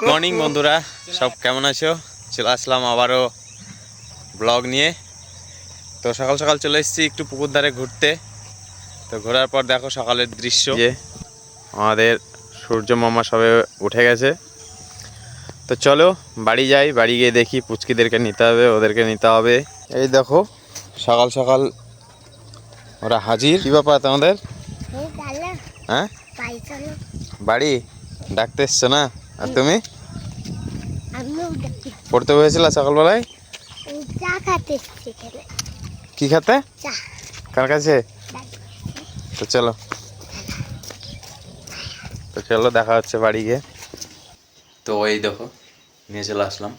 Morning বন্ধুরা, সব কেমন আছো? চলে আসলাম আবারও ব্লগ নিয়ে। তো সকাল সকাল চলে এসেছি একটু পুকুর ধারে ঘুরতে। তো ঘোরার পর দেখো সকালের দৃশ্য, যে আমাদের সূর্য মামা সবে উঠে গেছে। তো চলো বাড়ি যাই, বাড়ি গিয়ে দেখি পুচকিদেরকে নিতে হবে, ওদেরকে নিতে হবে। এই দেখো সকাল সকাল ওরা হাজির। কি ব্যাপার তোমাদের? হ্যাঁ, বাড়ি ডাকতে এসছো না? আর তুমি পড়তে বসেছিল সকালবেলায়? কি খেতে? কার কাছে? তো চলো, তো চলো দেখা হচ্ছে বাড়ি গিয়ে। তো এই দেখো নিয়ে চলে আসলাম।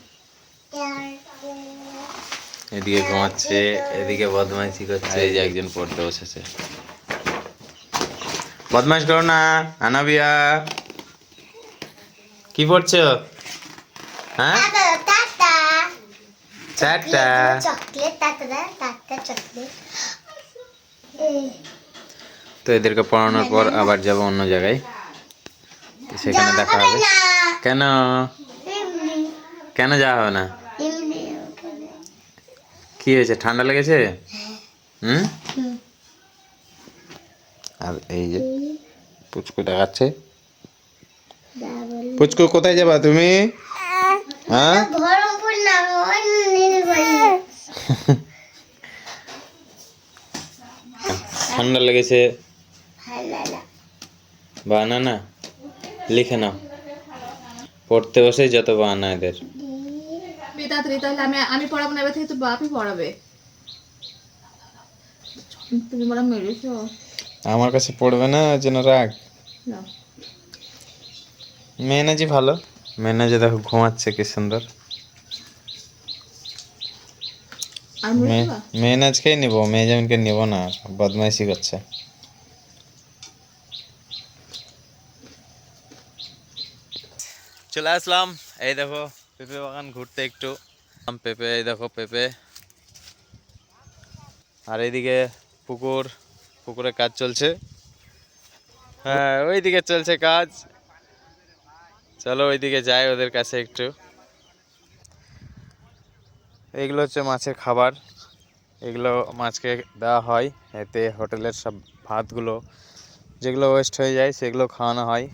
এদিকে ঘুমাচ্ছে, এদিকে বদমাইশি করছে। এই যে একজন পড়তে বসেছে। বদমাইশ করো না আনাবিয়া। কি পড়ছো? হ্যাঁ, চারটা তো এদেরকে পড়ানোর পর আবার যাব অন্য জায়গায়, সেখানে দেখা হবে। কেন কেন যাওয়া হবে না? কি হয়েছে, ঠান্ডা লেগেছে? আর এই যে পুচকু দেখাচ্ছে। পুচকু কোথায় যাবা তুমি? হ্যাঁ, ঠান্ডা লেগেছে। বানানা লিখে নাও, পড়তে বসে যত বাহানা এদের। তাহলে আমি পড়াবো না, এবার থেকে তো বাপই পড়াবে। তুমি বড় মেরেছো। আমার কাছে পড়বে না, ওই জন্য রাগ। মেয়েনাজি ভালো, মেয়েনাজি দেখো ঘুমাচ্ছে কি সুন্দর। মেয়েনাজকেই নিব, মেয়েজামিনকে নিব না, বদমাইশি করছে। চলে আসলাম এই দেখো পেঁপে বাগান ঘুরতে একটু। পেঁপে, এই দেখো পেঁপে। আর এইদিকে পুকুরে কাজ চলছে। হ্যাঁ, ওইদিকে চলছে কাজ। চলো ওইদিকে যাই ওদের কাছে একটু। এগুলো হচ্ছে মাছের খাবার, এগুলো মাছকে দেওয়া হয়। এতে হোটেলের সব ভাতগুলো যেগুলো ওয়েস্ট হয়ে যায় সেগুলো খাওয়ানো হয়।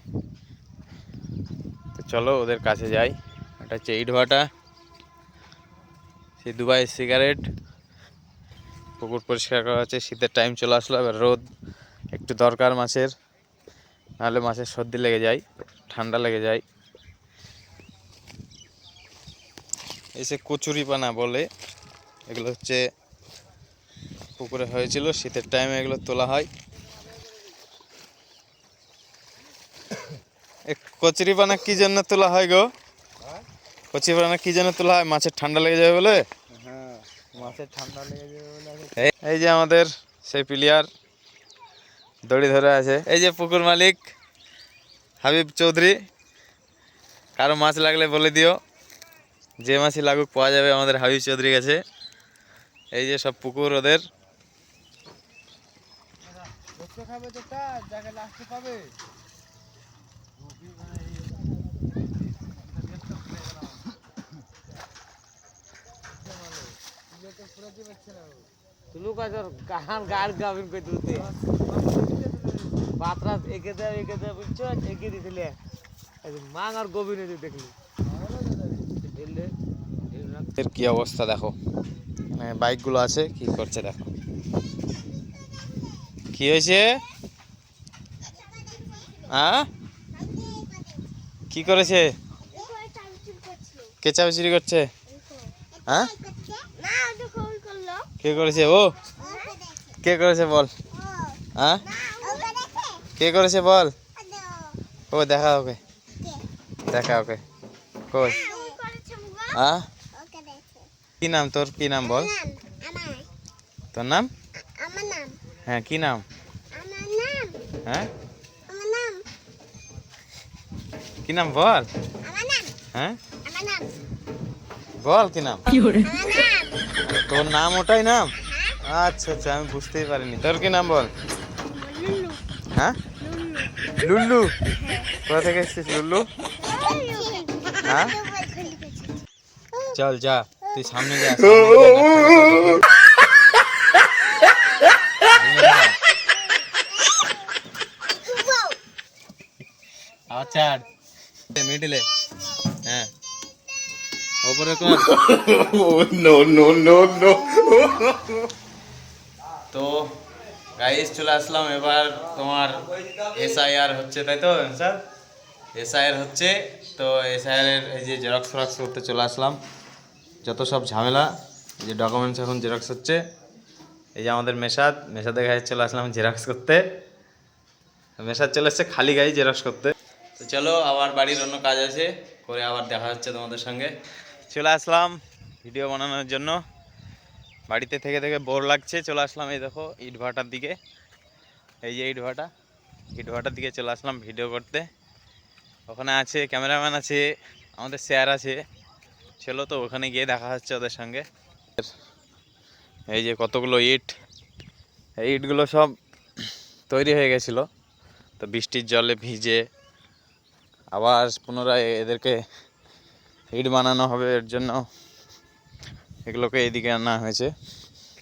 তো চলো ওদের কাছে যাই। এটা হচ্ছে ইট ভাটা, সেই দুবাই সিগারেট। পুকুর পরিষ্কার করা হচ্ছে, শীতের টাইম চলে আসলো, এবার রোদ একটু দরকার মাছের, নাহলে মাছের সর্দি লেগে যায়, ঠান্ডা লেগে যায়। এসে কচুরিপানা বলে, এগুলো হচ্ছে পুকুরে হয়েছিল শীতের টাইমে, এগুলো তোলা হয়। কচুরিপানা কি জন্য তোলা হয় গো? কচুরিপানা কি জন্য তোলা হয়? মাছের ঠান্ডা লেগে যাবে বলে। হ্যাঁ, মাছের ঠান্ডা লেগে যাবে বলে। এই যে আমাদের সেই প্লেয়ার দড়ি ধরে আছে, এই যে পুকুর মালিক হাবিব চৌধুরী। কারো মাছ লাগলে বলে দিও, যে মাছই লাগুক পাওয়া যাবে আমাদের হাবিব চৌধুরীর কাছে। এই যে সব পুকুর ওদের। এর কি অবস্থা দেখো, বাইকগুলো আছে কি করছে দেখো। কি হয়েছে? হ্যাঁ, কি করেছে? কে চাবি করছে? হ্যাঁ, কে করেছে? ও কে করেছে বল? হ্যাঁ, কে করেছে বল? ও দেখা, ওকে দেখা, ওকে কই? হ্যাঁ, কি নাম তোর? কি নাম বল? তোর নাম? হ্যাঁ, কি নাম? হ্যাঁ, কি নাম বল? হ্যাঁ বল, কি নাম? তোর নাম ওটাই নাম? আচ্ছা আচ্ছা, আমি বুঝতেই পারিনি। তোর কি নাম বল? হ্যাঁ, লুল্লু। কোথা থেকে এসেছিস লুল্লু? হ্যাঁ চল যা, তুই সামনে যা, আচ্ছা মিডিলে, হ্যাঁ ওপরে কর। তো গাইস চলে আসলাম এবার, তোমার এসআইআর হচ্ছে তাই তো স্যার? এসআইআর হচ্ছে, তো এসআইআর এর এই যে জেরক্স ফেরক্স করতে চলে আসলাম, যত সব ঝামেলা, এই যে ডকুমেন্টস এখন জেরক্স হচ্ছে। এই যে আমাদের মেশাদের গায়ে চলে আসলাম জেরক্স করতে, মেশাদ চলে এসছে খালি গায়ে জেরক্স করতে। তো চলো আবার বাড়ির অন্য কাজ আছে, করে আবার দেখা হচ্ছে তোমাদের সঙ্গে। চলে আসলাম ভিডিও বানানোর জন্য, বাড়িতে থেকে থেকে বোর লাগছে, চলে আসলাম এই দেখো ইট ভাটার দিকে, এই যে ইট ভাটার দিকে চলে আসলাম ভিডিও করতে। ওখানে আছে ক্যামেরাম্যান আছে, আমাদের স্যার আছে, চলো তো ওখানে গিয়ে দেখা হচ্ছে ওদের সঙ্গে। এই যে কতগুলো ইট, এই ইটগুলো সব তৈরি হয়ে গেছিলো, তো বৃষ্টির জলে ভিজে আবার পুনরায় এদেরকে ইট বানানো হবে, এর জন্য এগুলোকে এইদিকে আনা হয়েছে।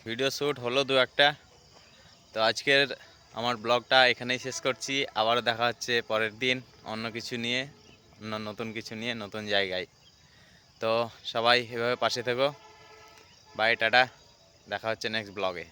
ভিডিও শ্যুট হলো দু একটা। তো আজকের আমার ব্লগটা এখানেই শেষ করছি, আবার দেখা হচ্ছে পরের দিন অন্য কিছু নিয়ে, নতুন কিছু নিয়ে, নতুন জায়গায়। তো সবাই এভাবে পাশে থেকো, বাই টাটা, দেখা হচ্ছে নেক্সট ব্লগে।